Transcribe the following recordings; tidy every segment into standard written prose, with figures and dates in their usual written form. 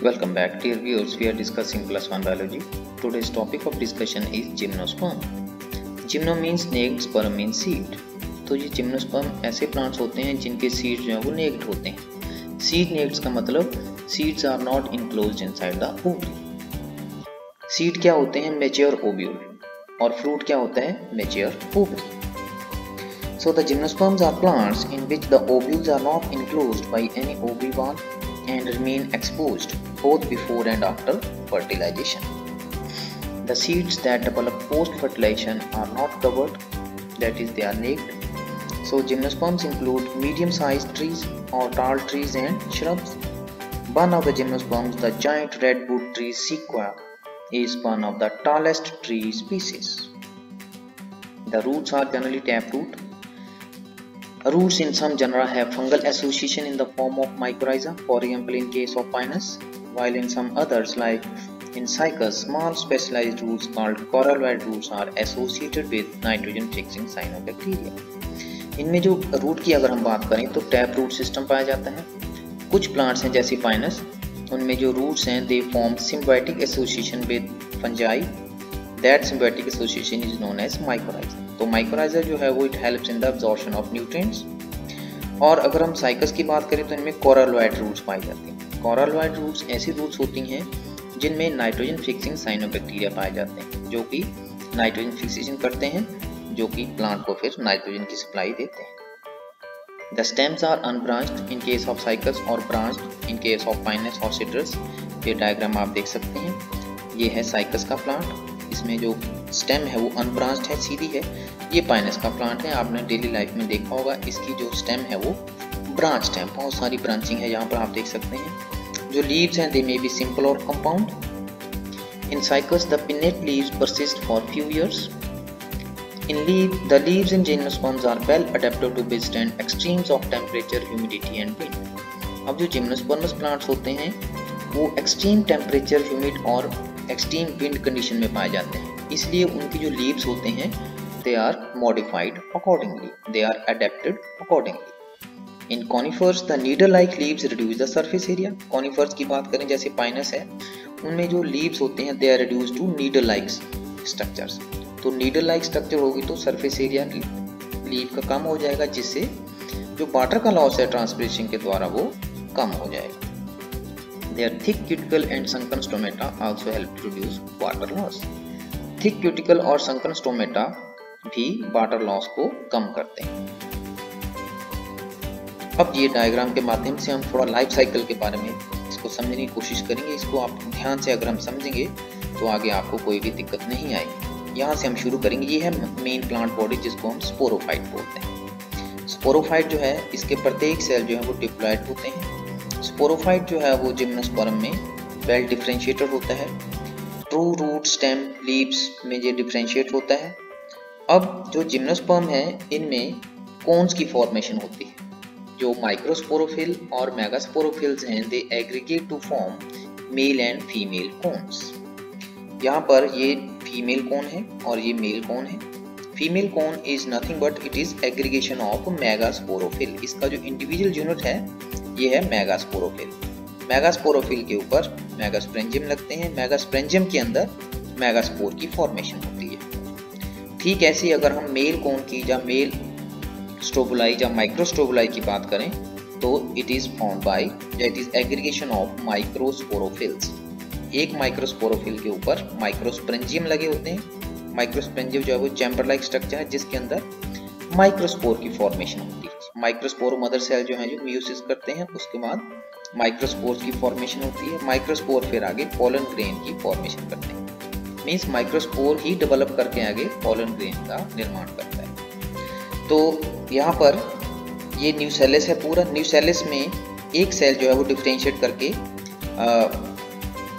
Welcome back, dear viewers. We are discussing +1 biology. Today's topic of discussion is gymnosperm. Gymno means naked, sperm means seed. तो ये gymnosperm ऐसे plants होते हैं जिनके seeds जो है वो नेक्ड होते हैं। सीड नेक्ड्स का मतलब seeds are not enclosed inside the ovary. Seed क्या होते हैं? मैच्योर ओव्यूल, और फ्रूट क्या होता है? Mature ovary. So the gymnosperms are plants in which the ovules are not enclosed by any ovary wall and remain exposed both before and after fertilization. The seeds that develop post-fertilization are not covered, that is, they are naked. So gymnosperms include medium-sized trees or tall trees and shrubs. One of the gymnosperms, the giant redwood tree sequoia, is one of the tallest tree species. The roots are generally taproot. Roots in some genera have fungal association in the form of mycorrhiza, for example in case of Pinus, while in some others like in Cycas, small specialized roots called coralloid roots are associated with nitrogen fixing cyanobacteria. इनमें जो root की अगर हम बात करें तो tap root system पाया जाता है। कुछ प्लांट्स हैं जैसे पाइनस, उनमें जो रूट्स हैं they form symbiotic association with fungi, that symbiotic association is known as mycorrhiza. तो माइकोराइजा जो है वो it helps in the absorption of nutrients. और अगर हम साइकस की बात करें तो इनमें कोरलोइड रूट्स पाए जाते हैं। कोरलोइड रूट्स ऐसी रूट्स होती हैं जिनमें नाइट्रोजन फिक्सिंग साइनोबैक्टीरिया पाए जाते हैं, जो कि नाइट्रोजन फिक्सेशन करते हैं, जो कि प्लांट को फिर नाइट्रोजन की सप्लाई देते हैं। The stems are unbranched in case of Cycas और branched in case of Pinus और सिट्रस। ये डायग्राम आप देख सकते हैं। ये है साइकस का प्लांट, इसमें जो स्टेम है वो अनब्रांच्ड है, सीधी है। ये पाइनस का प्लांट है, आपने डेली लाइफ में देखा होगा, इसकी जो स्टेम है वो ब्रांच्ड है, बहुत सारी ब्रांचिंग है, यहाँ पर आप देख सकते हैं। जो लीव्स हैं दे मे बी सिंपल और compound. In cycas the pennate leaves persist for few years. The leaves in gymnosperms are well adapted to withstand extremes of temperature, humidity and wind. अब जो जिम्नोस्पर्मस प्लांट्स होते हैं वो एक्सट्रीम टेम्परेचर, ह्यूमिड और extreme wind condition में पाए जाते हैं, इसलिए उनकी जो लीव्स होते हैं they are modified accordingly, they are adapted accordingly. In conifers the needle like leaves reduce the surface area. Conifers की बात करें जैसे पाइनस है, उनमें जो लीव्स होते हैं they are reduce to needle like structures. तो नीडल लाइक स्ट्रक्चर होगी तो सरफेस एरिया लीव का कम हो जाएगा, जिससे जो वाटर का लॉस है ट्रांसपिरेशन के द्वारा वो कम हो जाएगा। Their thick cuticle and sunken stomata also help to reduce water loss. Thick cuticle और संकन स्टोमेटा भी वाटर लॉस को कम करते हैं। अब ये डायग्राम के माध्यम से हम थोड़ा लाइफ साइकिल के बारे में इसको समझने की कोशिश करेंगे। इसको आप ध्यान से अगर हम समझेंगे तो आगे आपको कोई भी दिक्कत नहीं आएगी। यहाँ से हम शुरू करेंगे। ये है मेन प्लांट बॉडी जिसको हम स्पोरोफाइट बोलते हैं। स्पोरोफाइट जो है इसके प्रत्येक सेल जो है वो डिप्लॉयड होते हैं। स्पोरोफाइट जो है वो जिम्नोस्पर्म में वेल डिफरेंशिएटेड होता है। ट्रू रूट, स्टेम, लीव्स में ये डिफरेंशिएट होता है। अब जो जिम्नोस्पर्म है इनमें कोन्स की फॉर्मेशन होती है। जो माइक्रोस्पोरोफिल और मेगास्पोरोफिल्स हैं they aggregate to form male and female cones. यहाँ पर ये फीमेल कोन है और ये मेल कोन है। Female cone is nothing but it is aggregation of megasporophyll. इसका जो इंडिविजुअल यूनिट है ये है मेगास्पोरोफिल। मेगास्पोरोफिल के ऊपर मेगास्पोरेंजियम लगते हैं। मेगास्पोरेंजियम के अंदर मेगास्पोर की फॉर्मेशन होती है। ठीक ऐसी अगर हम मेल कोन की या मेल स्ट्रोबुलाई या माइक्रोस्ट्रोबुलाई की बात करें तो it is formed by that is aggregation of microsporophylls. एक माइक्रोस्पोरोफिल के ऊपर माइक्रोस्पोरेंजियम लगे होते हैं। माइक्रोस्पोरेंजियम जो है वो चैम्बर लाइक स्ट्रक्चर है जिसके अंदर माइक्रोस्पोर की फॉर्मेशन होती है। माइक्रोस्पोर मदर सेल जो है जो म्यूसिस करते हैं, उसके बाद माइक्रोस्पोर की फॉर्मेशन होती है। माइक्रोस्पोर फिर आगे पोलन ग्रेन की फॉर्मेशन करते हैं। मीन्स माइक्रोस्पोर ही डेवलप करके आगे पोलन ग्रेन का निर्माण करता है। तो यहाँ पर ये न्यूसेलिस है पूरा। न्यूसेलिस में एक सेल जो है वो डिफरेंशिएट करके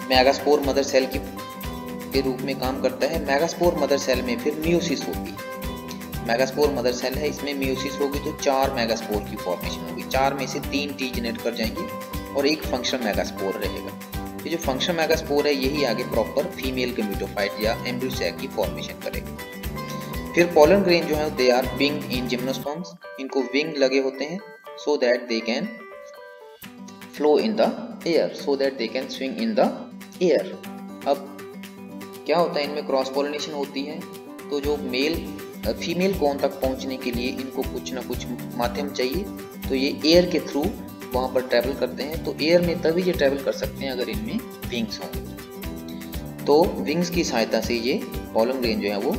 मेगास्पोर मदर सेल के रूप में काम करता है। मेगास्पोर मदर सेल में फिर मियोसिस होती है। मेगास्पोर मदर सेल है, इसमें मियोसिस होगी तो 4 मेगास्पोर की फॉर्मेशन होगी। 4 में से 3 डीजेनेरेट कर जाएंगे और एक फंक्शनल मेगास्पोर रहेगा। ये जो फंक्शनल मेगास्पोर है यही आगे प्रॉपर फीमेल गेमेटोफाइट या एम्ब्रियो सैक की फॉर्मेशन करेगा। फिर पोलन ग्रेन जो है they are winged in gymnosperms, इनको विंग लगे होते हैं so that they can flow in the air, so that they can swing in the air. अब क्या होता है, इनमें क्रॉस पॉलिनेशन होती है, तो जो फीमेल कोन तक पहुंचने के लिए इनको कुछ ना कुछ माध्यम चाहिए, तो ये एयर के थ्रू वहां पर ट्रैवल करते हैं। तो एयर में तभी ये ट्रैवल कर सकते हैं अगर इनमें विंग्स होंगे। तो विंग्स की सहायता से ये पोलन ग्रेन जो है वो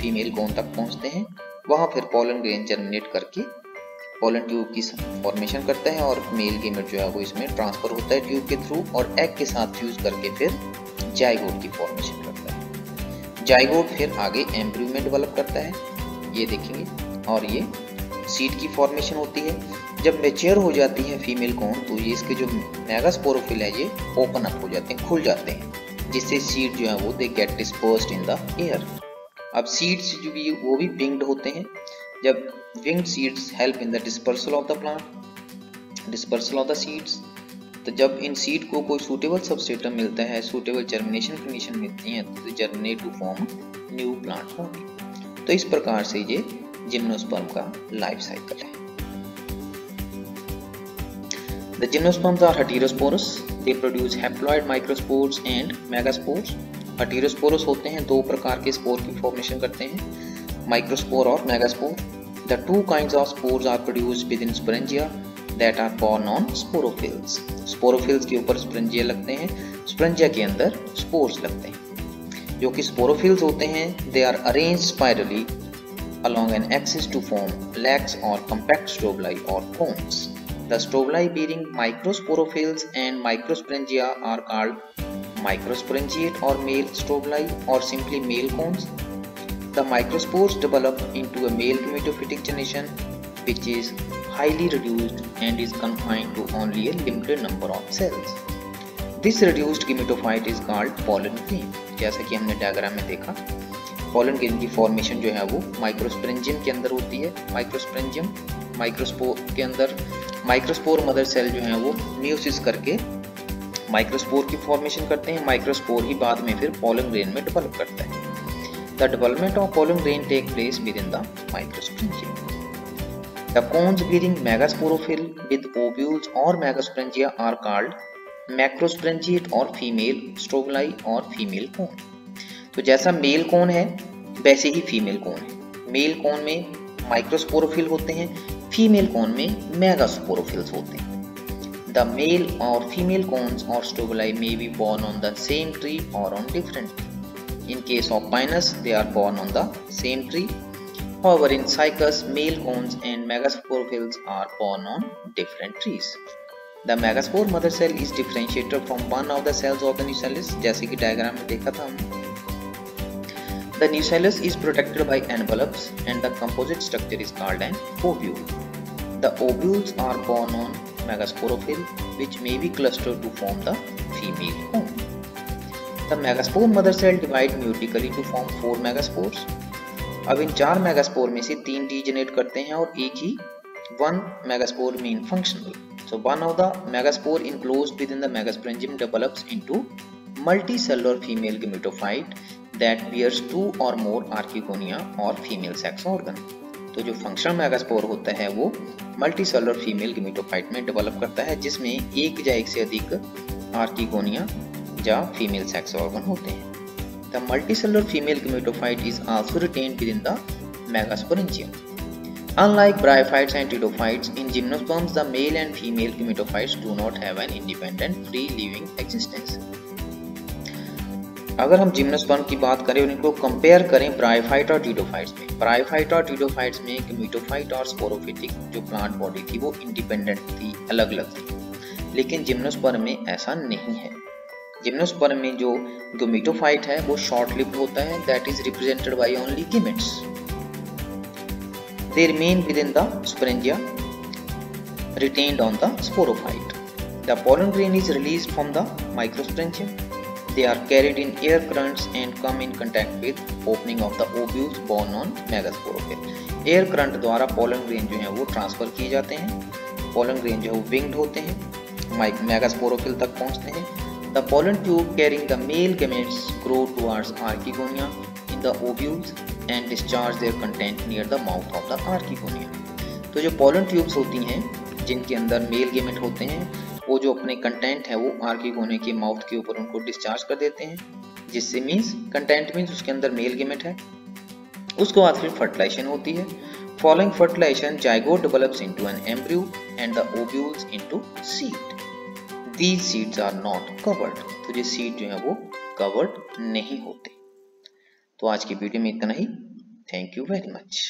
फीमेल कोन तक पहुंचते हैं, वहां फिर पोलन ग्रेन जर्मिनेट करके पोलन ट्यूब की फॉर्मेशन करता है और मेल गेमेट जो है वो इसमें ट्रांसफर होता है ट्यूब के थ्रू और एग के साथ फ्यूज करके फिर जाइगोट की फॉर्मेशन करता है। जाइगोट फिर आगे एम्ब्रियो में डेवलप करता है, ये देखेंगे, और ये सीड की फॉर्मेशन होती है। जब मैच्योर हो जाती है फीमेल कोन तो ये इसके जो मेगास्पोरोफिल है ये ओपन अप हो जाते हैं, खुल जाते हैं, जिससे सीड जो है वो they get dispersed in the air. अब सीड्स जो भी वो भी विंग्ड होते हैं। जब winged seeds help in the dispersal of the plant, dispersal of the seeds, तो जब इन सीड को कोई सूटेबल सबस्ट्रेटम मिलता है, सूटेबल जर्मिनेशन कंडीशन मिलती है, तो germinate to form new plant body. तो इस प्रकार से ये जिम्नोस्पर्म का लाइफ साइकिल है। The gymnosperms are heterosporous. They produce haploid microspores and megaspores. Heterosporous होते हैं, दो प्रकार के स्पोर की फॉर्मेशन करते हैं, माइक्रोस्पोर और megaspore. The two kinds of spores are produced within sporangia that are borne on sporophylls. Sporophylls के ऊपर sporangia लगते हैं, sporangia के अंदर spores लगते हैं। जो कि sporophylls होते हैं, they are arranged spirally along an axis to form lax or compact strobili or cones. The strobili bearing microsporophylls and microsporangia are called microsporangiate or male strobili or simply male cones. The microspores develop into a male gametophytic generation which is highly reduced and is confined to only a limited number of cells. This reduced gametophyte is called pollen grain. जैसा कि हमने diagram में देखा, pollen grain की formation जो है वो microsporangium के अंदर होती है। माइक्रोस्पोरेंजियम माइक्रोस्पोर के अंदर माइक्रोस्पोर मदर सेल जो है वो म्यूसिस करके माइक्रोस्पोर की फॉर्मेशन करते हैं। माइक्रोस्पोर ही बाद में फिर पोलन ग्रेन में डेवलप करता है। The development of pollen grain take place within the microsporangium. The cones bearing megasporophyll with ovules और मेगास्पोरेंजिया आर कॉल्ड मैक्रोस्पोरेंजिएट और फीमेल स्ट्रोबलाई और फीमेल कोन। तो जैसा मेल कोन है वैसे ही फीमेल कोन है। मेल कोन में माइक्रोस्पोरोफिल होते हैं, फीमेल कोन में मेगास्पोरोफिल्स होते हैं। द मेल और फीमेल कोन्स और स्ट्रोबलाई may be born on the same tree or on different tree. In case of pinus, they are born on the same tree. However, in cycas, male cones and megasporophylls are born on different trees. The megaspore mother cell is differentiated from one of the cells of the nucellus, जैसे कि diagram में देखा था हमने। The nucellus is protected by envelopes and the composite structure is called an ovule. The ovules are borne on megasporophyll which may be clustered to form the female cone. The megaspore mother cell divide mutically to form 4 megaspores. अब इन 4 megaspore में से 3 degenerate करते हैं और एक ही 1 megaspore mean functional. So one of the megaspore enclosed within the megasporangium develops into multicellular female gametophyte that bears 2 or more archegonia or female sex organ. तो जो functional megaspore होता है वो मल्टीसेलुलर फीमेल गेमेटोफाइट में develop करता है, जिसमें एक या एक से अधिक आर्किगोनिया या फीमेल सेक्स ऑर्गन होते हैं। The multicellular female gametophyte is also retained with in the megasporangium. Unlike bryophytes and pteridophytes, in gymnosperms the male and female gametophytes do not have an independent free living existence. अगर हम gymnosperm की बात करें और इनको compare करें bryophyte और टीडोफाइट्स में, ब्रायोफाइट और टीडोफाइट्स में गेमेटोफाइट और स्पोरोफिटिक जो प्लांट बॉडी थी वो इंडिपेंडेंट थी, अलग अलग थी, लेकिन जिम्नोस्पर्म में ऐसा नहीं है। जिम्नोस्पर्म में जो गेमेटोफाइट है वो शॉर्ट लिव्ड होता है, that is represented by only gametes. They remain within the sporangia, retained on the sporophyte. The pollen grain is released from the microsporangium. They are carried in air currents and come in contact with opening of the ovules borne on megasporophyll. Air current द्वारा pollen grain जो है वो transfer किए जाते हैं। pollen grain जो है वो winged होते हैं, मेगास्पोरोफिल तक पहुंचते हैं The pollen tube carrying the male gametes grow towards archegonia in the ovules and discharge their content near the mouth of the archegonia. तो जो pollen tubes होती हैं जिनके अंदर मेल गेमेट होते हैं, वो जो अपने कंटेंट है वो आर्कीगोनिया के माउथ के ऊपर उनको डिस्चार्ज कर देते हैं, जिससे मीन्स कंटेंट मीन्स उसके अंदर मेल गेमेट है। उसके बाद फिर फर्टिलाइजेशन होती है। Following fertilisation zygote develops into an embryo and the ovules into seed. These seeds are not covered। तो ये सीड जो है वो कवर्ड नहीं होते। तो आज की वीडियो में इतना ही। Thank you very much.